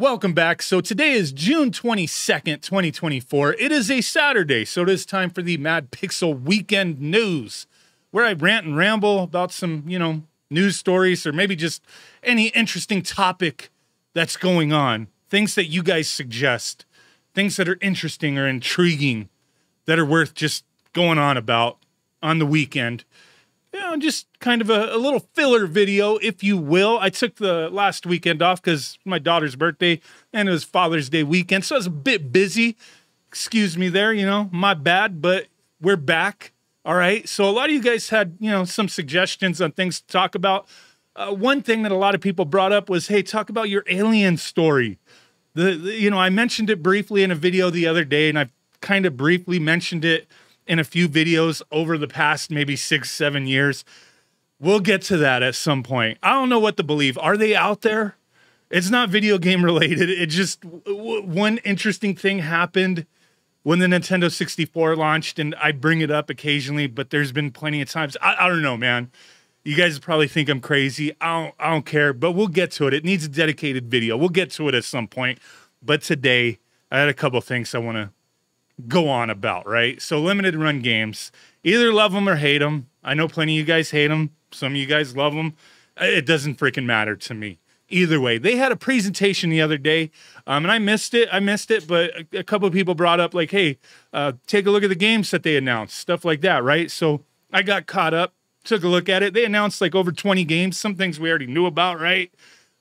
Welcome back. So today is June 22nd, 2024. It is a Saturday, so it is time for the Madpixel Weekend News, where I rant and ramble about some, news stories or maybe just any interesting topic that's going on. Things that you guys suggest, things that are interesting or intriguing that are worth just going on about on the weekend. Just kind of a little filler video, if you will. I took the last weekend off because my daughter's birthday and it was Father's Day weekend, so I was a bit busy. Excuse me there, my bad, but we're back. All right. So a lot of you guys had, some suggestions on things to talk about. One thing that a lot of people brought up was, hey, talk about your alien story. I mentioned it briefly in a video the other day, and I've kind of briefly mentioned it in a few videos over the past maybe 6-7 years. We'll get to that at some point. I don't know what to believe. Are they out there? It's not video game related. It just, one interesting thing happened when the Nintendo 64 launched, and I bring it up occasionally, but there's been plenty of times. I don't know, man. You guys probably think I'm crazy. I don't care, but we'll get to it. It needs a dedicated video. We'll get to it at some point. But today, I had a couple things I want to go on about, right? So limited run games, either love them or hate them. I know plenty of you guys hate them. Some of you guys love them. It doesn't freaking matter to me. Either way, they had a presentation the other day, and I missed it, but a couple of people brought up like, hey, take a look at the games that they announced, stuff like that, right? So I got caught up, took a look at it. They announced like over 20 games, some things we already knew about, right?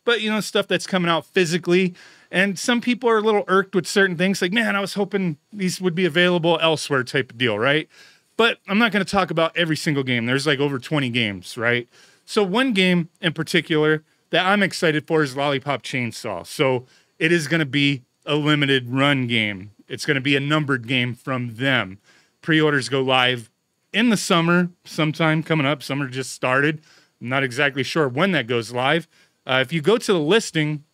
But, stuff that's coming out physically. And some people are a little irked with certain things, like, man, I was hoping these would be available elsewhere type of deal, right? But I'm not going to talk about every single game. There's like over 20 games, right? So one game in particular that I'm excited for is Lollipop Chainsaw. So it is going to be a limited run game. It's going to be a numbered game from them. Pre-orders go live in the summer, sometime coming up. Summer just started. I'm not exactly sure when that goes live. If you go to the listing,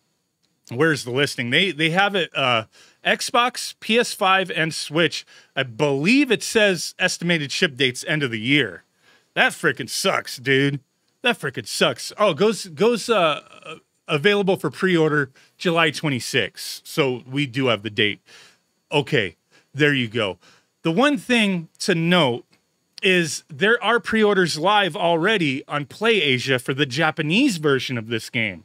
where's the listing? They have it Xbox, PS5, and Switch. I believe it says estimated ship dates end of the year. That freaking sucks, dude. That freaking sucks. Oh, goes available for pre-order July 26th. So we do have the date. Okay, there you go. The one thing to note is there are pre-orders live already on PlayAsia for the Japanese version of this game.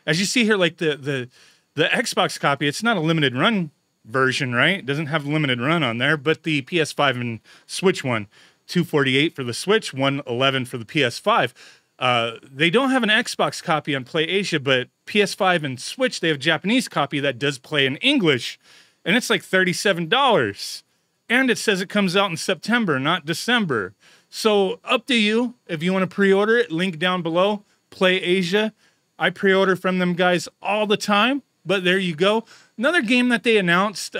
As you see here, like the Xbox copy, it's not a limited run version, right? It doesn't have limited run on there, but the PS5 and Switch one, $248 for the Switch, $111 for the PS5. They don't have an Xbox copy on PlayAsia, but PS5 and Switch, they have a Japanese copy that does play in English, and it's like $37. And it says it comes out in September, not December. So up to you if you want to pre-order it. Link down below, PlayAsia. I pre-order from them guys all the time, but there you go. Another game that they announced,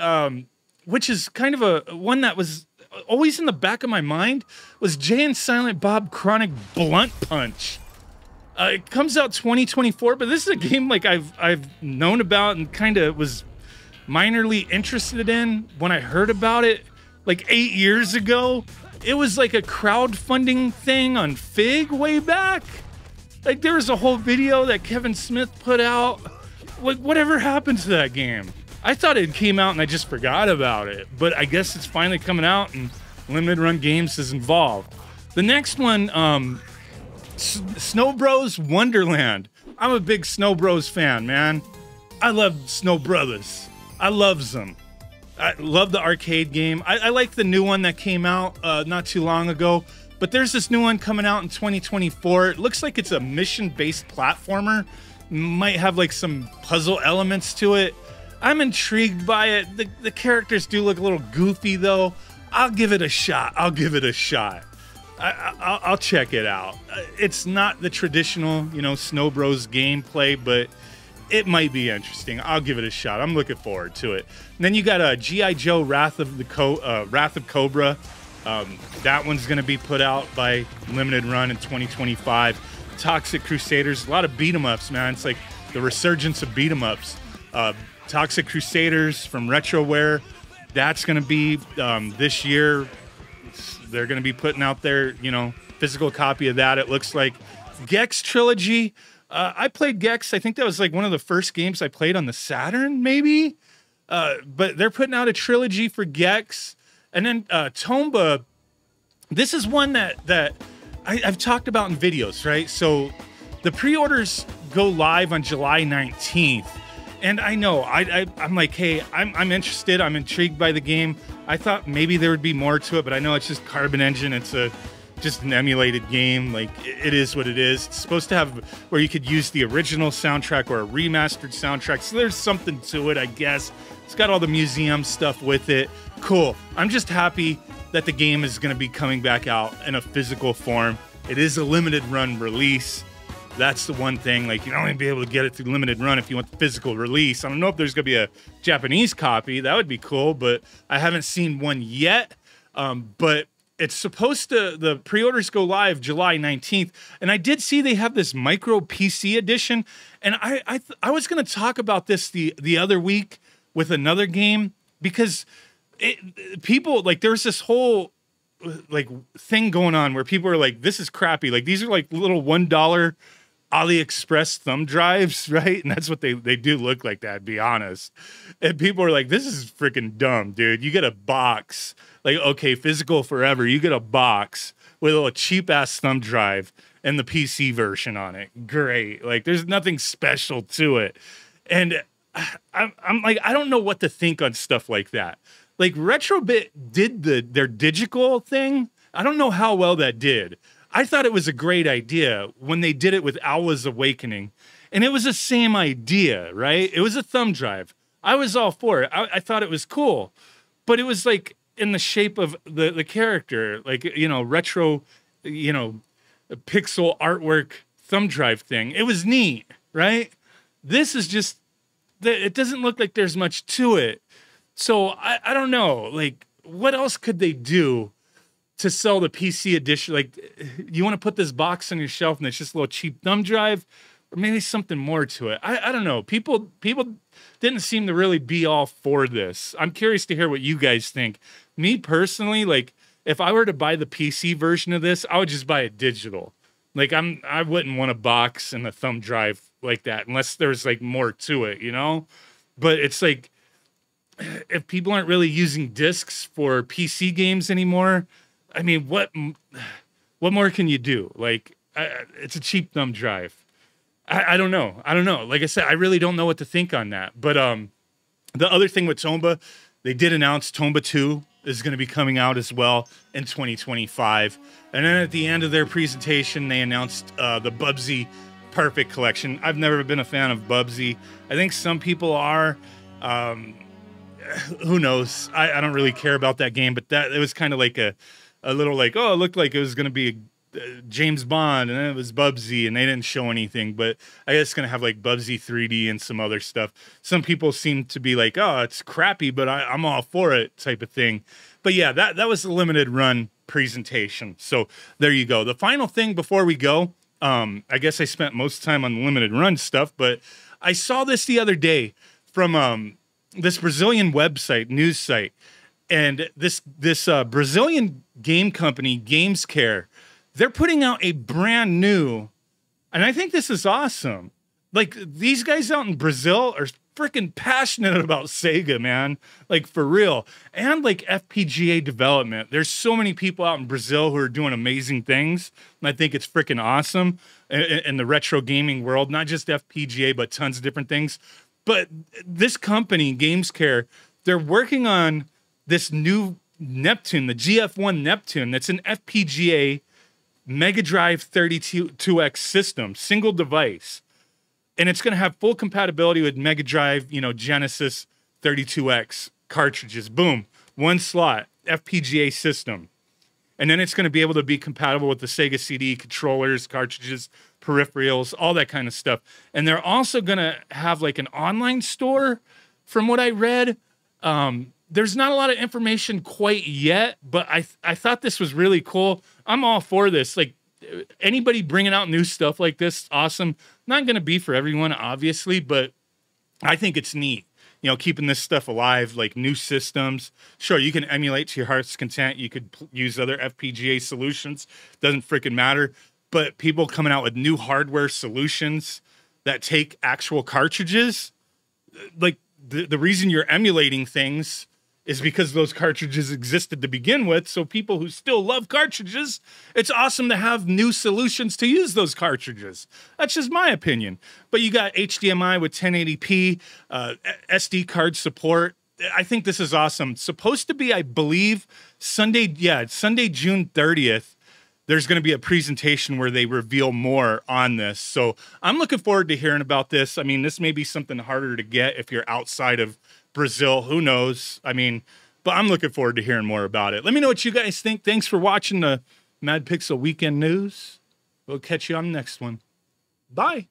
which is kind of a one that was always in the back of my mind, was Jay and Silent Bob Chronic Blunt Punch. It comes out 2024, but this is a game like I've known about and kind of was minorly interested in when I heard about it like 8 years ago. It was like a crowdfunding thing on Fig way back. Like, there was a whole video that Kevin Smith put out. Like, whatever happened to that game? I thought it came out and I just forgot about it. But I guess it's finally coming out and Limited Run Games is involved. The next one, Snow Bros Wonderland. I'm a big Snow Bros fan, man. I love Snow Brothers. I loves them. I love the arcade game. I like the new one that came out not too long ago. But there's this new one coming out in 2024. It looks like it's a mission-based platformer. Might have like some puzzle elements to it. I'm intrigued by it. The characters do look a little goofy though. I'll give it a shot. I'll check it out. It's not the traditional, Snow Bros gameplay, but it might be interesting. I'll give it a shot. I'm looking forward to it. And then you got a G.I. Joe Wrath of Cobra. That one's going to be put out by Limited Run in 2025. Toxic Crusaders, a lot of beat 'em ups, man. It's like the resurgence of beat 'em ups. Toxic Crusaders from Retroware, that's going to be this year. They're going to be putting out their, physical copy of that. It looks like Gex Trilogy. I played Gex. I think that was like one of the first games I played on the Saturn, maybe. But they're putting out a trilogy for Gex. And then Tomba, this is one that I've talked about in videos, right? So the pre-orders go live on July 19th. And I know, I'm like, hey, I'm interested. I'm intrigued by the game. I thought maybe there would be more to it, but I know it's just Carbon Engine. It's just an emulated game. Like, it is what it is. It's supposed to have where you could use the original soundtrack or a remastered soundtrack. So there's something to it, I guess. It's got all the museum stuff with it. Cool. I'm just happy that the game is going to be coming back out in a physical form. It is a limited run release. That's the one thing. Like, you're not going to be able to get it through limited run if you want the physical release. I don't know if there's going to be a Japanese copy. That would be cool, but I haven't seen one yet. But it's supposed to, the pre-orders go live July 19th. And I did see they have this micro PC edition. And I was going to talk about this the other week with another game, because people, like, there's this whole like thing going on where people are like, this is crappy. Like, these are like little $1 AliExpress thumb drives, right? And that's what they do look like, that, to be honest. And people are like, this is freaking dumb, dude. You get a box, like, okay, physical forever. You get a box with a little cheap ass thumb drive and the PC version on it. Great. Like, there's nothing special to it. And I'm like, I don't know what to think on stuff like that. Like, Retrobit did their Digital thing. I don't know how well that did. I thought it was a great idea when they did it with Alwa's Awakening. And it was the same idea, right? It was a thumb drive. I was all for it. I thought it was cool. But it was like in the shape of the character, like, you know, retro, you know, pixel artwork thumb drive thing. It was neat, right? This is just, it doesn't look like there's much to it. So I don't know, like, what else could they do to sell the PC edition? Like, you want to put this box on your shelf and it's just a little cheap thumb drive, or maybe something more to it. I don't know. People didn't seem to really be all for this. I'm curious to hear what you guys think. Me personally, like, if I were to buy the PC version of this, I would just buy it digital. Like, I wouldn't want a box and a thumb drive like that unless there's like more to it, you know? But it's like, if people aren't really using discs for PC games anymore, I mean, what more can you do? Like, it's a cheap thumb drive. I don't know. Like I said, I really don't know what to think on that. But the other thing with Tomba, they did announce Tomba 2 is going to be coming out as well in 2025. And then at the end of their presentation, they announced the Bubsy Perfect Collection. I've never been a fan of Bubsy. I think some people are. Who knows? I don't really care about that game, but it was kind of like a little like, oh, it looked like it was going to be James Bond, and then it was Bubsy, and they didn't show anything. But I guess it's going to have like Bubsy 3D and some other stuff. Some people seem to be like, oh, it's crappy, but I'm all for it type of thing. But yeah, that was a limited run presentation. So there you go. The final thing before we go, I guess I spent most time on the limited run stuff, but I saw this the other day from this Brazilian website, news site, and this Brazilian game company, Gamescare, they're putting out a brand new, and I think this is awesome. Like, these guys out in Brazil are freaking passionate about SEGA, man. Like, for real. And like FPGA development. There's so many people out in Brazil who are doing amazing things, and I think it's freaking awesome in the retro gaming world. Not just FPGA, but tons of different things. But this company, Gamescare, they're working on this new Neptune, the GF1 Neptune, that's an FPGA Mega Drive 32X system, single device. And it's going to have full compatibility with Mega Drive, you know, Genesis 32X cartridges. Boom, one slot, FPGA system. And then it's going to be able to be compatible with the Sega CD controllers, cartridges, peripherals, all that kind of stuff. And they're also going to have like an online store, from what I read. There's not a lot of information quite yet, but I thought this was really cool. I'm all for this. Like, anybody bringing out new stuff like this, awesome. Not going to be for everyone, obviously, but I think it's neat. You know, keeping this stuff alive, like new systems. Sure, you can emulate to your heart's content. You could use other FPGA solutions. Doesn't freaking matter. but people coming out with new hardware solutions that take actual cartridges, like the reason you're emulating things is because those cartridges existed to begin with. So people who still love cartridges, it's awesome to have new solutions to use those cartridges. That's just my opinion. But you got HDMI with 1080p, SD card support. I think this is awesome. Supposed to be, I believe, Sunday, June 30th. There's going to be a presentation where they reveal more on this. So I'm looking forward to hearing about this. I mean, this may be something harder to get if you're outside of Brazil. Who knows? I mean, but I'm looking forward to hearing more about it. Let me know what you guys think. Thanks for watching the Madpixel Weekend News. We'll catch you on the next one. Bye.